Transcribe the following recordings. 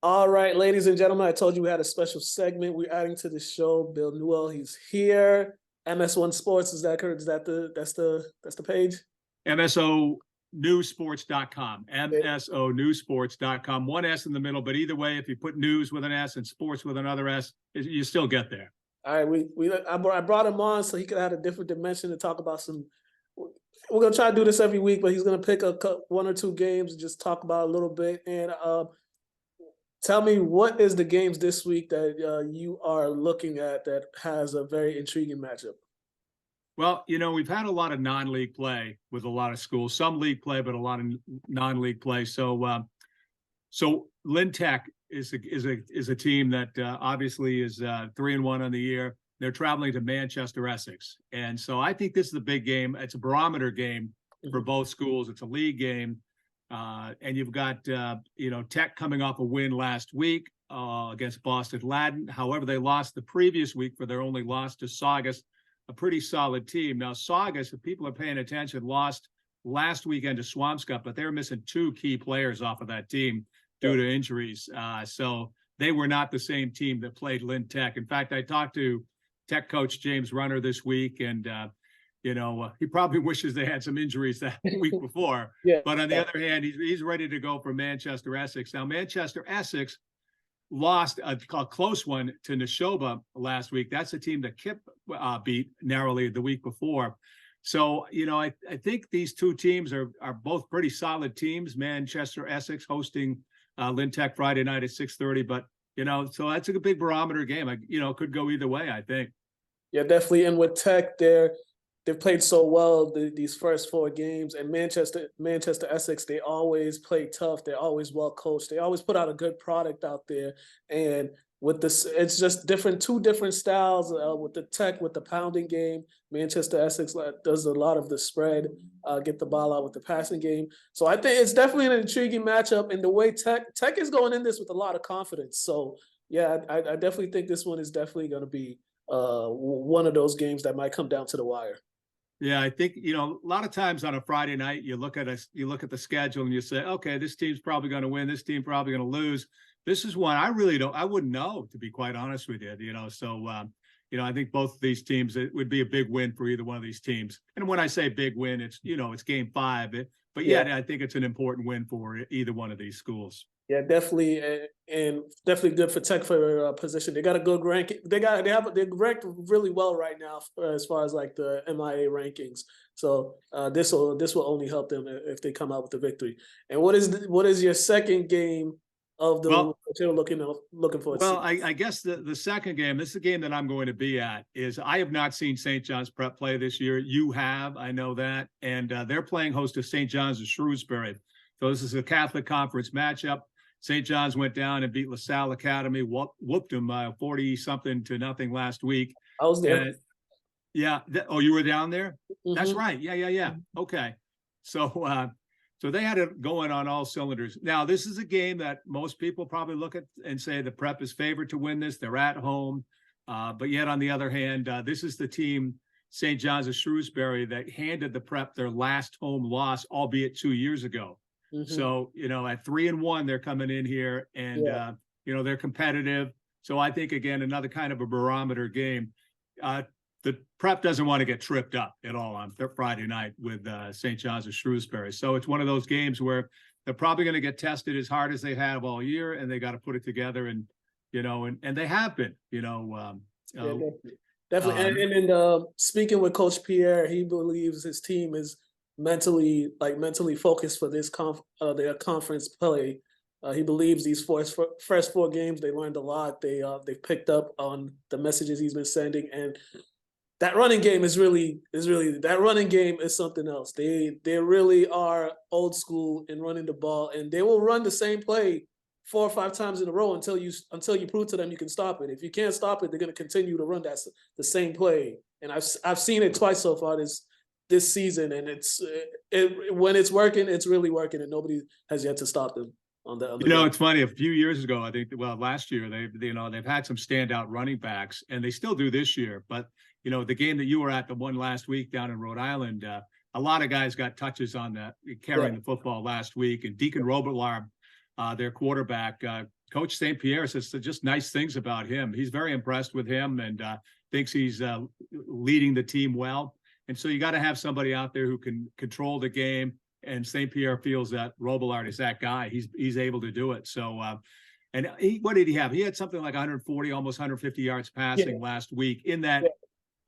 All right, ladies and gentlemen, I told you we had a special segment we're adding to the show. Bill Newell, he's here. MS1 Sports, is that correct? Is that the page? MSONEWsports.com. MSONEWsports.com. One S in the middle, but either way, if you put news with an S and sports with another S, you still get there. All right, I brought him on so he could have a different dimension to talk about some. We're gonna try to do this every week, but he's gonna pick one or two games and just talk about a little bit. And tell me, what is the games this week that you are looking at that has a very intriguing matchup? Well, we've had a lot of non-league play with a lot of schools, some league play, but a lot of non-league play. So Lynn Tech is a team that obviously is 3-1 on the year. They're traveling to Manchester, Essex, and so I think this is a big game. It's a barometer game for both schools. It's a league game, and you've got Tech coming off a win last week against Boston Latin. However, they lost the previous week for their only loss to Saugus, a pretty solid team. Now, Saugus, if people are paying attention, lost last weekend to Swampscott, but they're missing two key players off of that team due to injuries. So they were not the same team that played Lynn Tech. In fact, I talked to Tech coach James Runner this week, and he probably wishes they had some injuries that week before. But on the other hand, he's ready to go for Manchester Essex. Now, Manchester Essex lost a close one to Neshoba last week. That's a team that Kip beat narrowly the week before. So, I think these two teams are both pretty solid teams. Manchester Essex hosting Lynn Tech Friday night at 6:30. But, so that's a big barometer game. It could go either way, I think. Yeah, definitely. And with Tech, they've played so well these first four games. And Manchester Essex, they always play tough. They're always well coached. They always put out a good product out there. And with this, it's just two different styles. With the Tech, with the pounding game, Manchester Essex does a lot of the spread, get the ball out with the passing game. So I think it's definitely an intriguing matchup. And the way Tech is going in this with a lot of confidence. So yeah, I definitely think this one is definitely going to be one of those games that might come down to the wire. Yeah, I think a lot of times on a Friday night, you look at the schedule and you say, okay, this team's probably going to win, this team probably going to lose. This is one I wouldn't know, to be quite honest with you. So I think both of these teams, it would be a big win for either one of these teams. And when I say big win, it's it's game 5. But I think it's an important win for either one of these schools. Yeah, definitely, and definitely good for Tech for their position. They got a good ranking. They're ranked really well right now as far as like the MIA rankings. So this will only help them if they come out with a victory. And what is your second game of the that you're looking for? Well, I guess the second game, this is the game that I'm going to be at, is I have not seen St. John's Prep play this year. You have, I know that, and they're playing host to St. John's of Shrewsbury. So this is a Catholic Conference matchup. St. John's went down and beat LaSalle Academy, whooped them 40-something to nothing last week. I was there. You were down there? Mm-hmm. That's right. Yeah. Okay. So they had it going on all cylinders. Now, this is a game that most people probably look at and say the Prep is favored to win this. They're at home. But yet, on the other hand, this is the team, St. John's of Shrewsbury, that handed the Prep their last home loss, albeit 2 years ago. Mm-hmm. So, at 3-1, they're coming in here and, they're competitive. So I think, again, another kind of a barometer game. The Prep doesn't want to get tripped up at all on Friday night with St. John's of Shrewsbury. So it's one of those games where they're probably going to get tested as hard as they have all year, and they got to put it together. And, and they have been, definitely. And speaking with Coach Pierre, he believes his team is mentally focused for this their conference play. He believes these first 4 games they learned a lot. They picked up on the messages he's been sending, and that running game is something else. They really are old school in running the ball, and they will run the same play 4 or 5 times in a row until you prove to them you can stop it. If you can't stop it, they're going to continue to run the same play. And I've seen it twice so far this season, and when it's working, it's really working, and nobody has yet to stop them on that. It's funny. A few years ago, I think, last year, they've had some standout running backs, and they still do this year. But the game that you were at, the one last week down in Rhode Island, a lot of guys got touches on carrying the football last week, and Deacon Robillard, their quarterback, Coach St. Pierre says just nice things about him. He's very impressed with him and thinks he's leading the team well. And so you got to have somebody out there who can control the game. And St. Pierre feels that Robillard is that guy. He's able to do it. So, and what did he have? He had something like 140, almost 150 yards passing last week in that,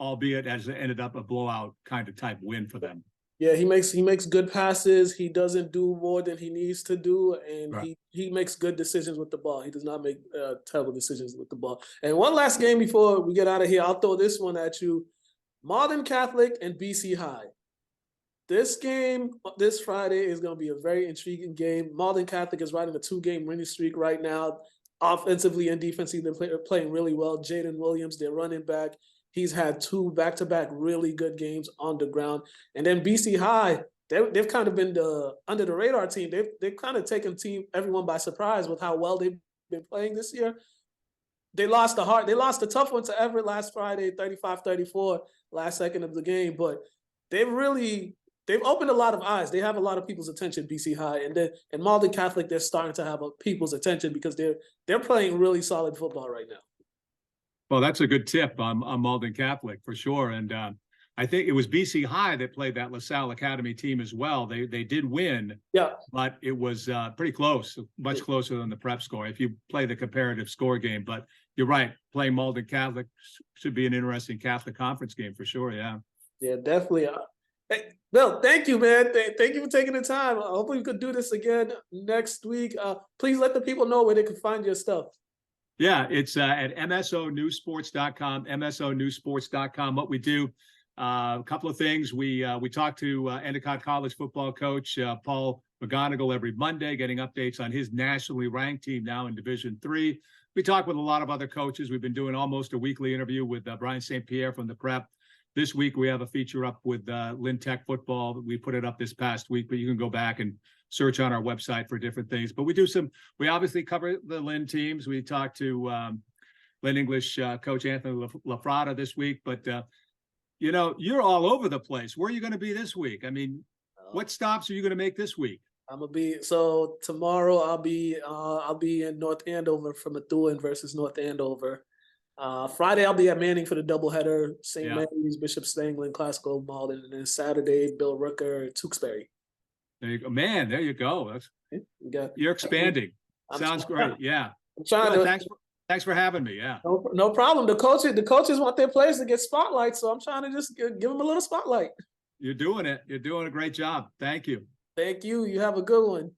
albeit as it ended up a blowout kind of type win for them. Yeah, he makes good passes. He doesn't do more than he needs to do, and he makes good decisions with the ball. He does not make terrible decisions with the ball. And one last game before we get out of here, I'll throw this one at you. Malden Catholic and BC High. This game this Friday is going to be a very intriguing game. Malden Catholic is riding a 2-game winning streak right now. Offensively and defensively, they're playing really well. Jaden Williams, their running back, he's had 2 back-to-back really good games on the ground. And then BC High, they've kind of been the under the radar team. They've kind of taken everyone by surprise with how well they've been playing this year. They lost a tough one to Everett last Friday, 35-34, last second of the game. But they've opened a lot of eyes. They have a lot of people's attention, BC High. And then in Malden Catholic, they're starting to have people's attention because they're playing really solid football right now. Well, that's a good tip on Malden Catholic for sure. And I think it was BC High that played that LaSalle Academy team as well. They did win, but it was pretty close, much closer than the prep score if you play the comparative score game. But you're right, playing Malden Catholic should be an interesting Catholic conference game for sure. Yeah. Yeah, definitely. Hey, Bill, thank you, man. Thank you for taking the time. Hopefully we could do this again next week. Please let the people know where they can find your stuff. Yeah, it's at MSONEsports.com, MSONEsports.com. What we do, a couple of things. We talk to Endicott College football coach Paul McGonigal every Monday, getting updates on his nationally ranked team now in Division III. We talk with a lot of other coaches. We've been doing almost a weekly interview with Brian St. Pierre from the Prep. This week we have a feature up with Lynn Tech football. We put it up this past week, but you can go back and search on our website for different things. But we obviously cover the Lynn teams. We talked to Lynn English coach Anthony LaFrada this week, but you're all over the place. Where are you going to be this week? I mean, what stops are you going to make this week? Tomorrow I'll be in North Andover for Methuen versus North Andover. Friday I'll be at Manning for the doubleheader, St. Mary's, Bishop Stanglin, Classical Malden, and then Saturday Bill Rooker, Tewksbury. There you go, man. There you go. You're expanding. Sounds great. Yeah. I'm trying Thanks for having me. Yeah. No problem. The coaches want their players to get spotlight, so I'm trying to just give them a little spotlight. You're doing it. You're doing a great job. Thank you. Thank you. You have a good one.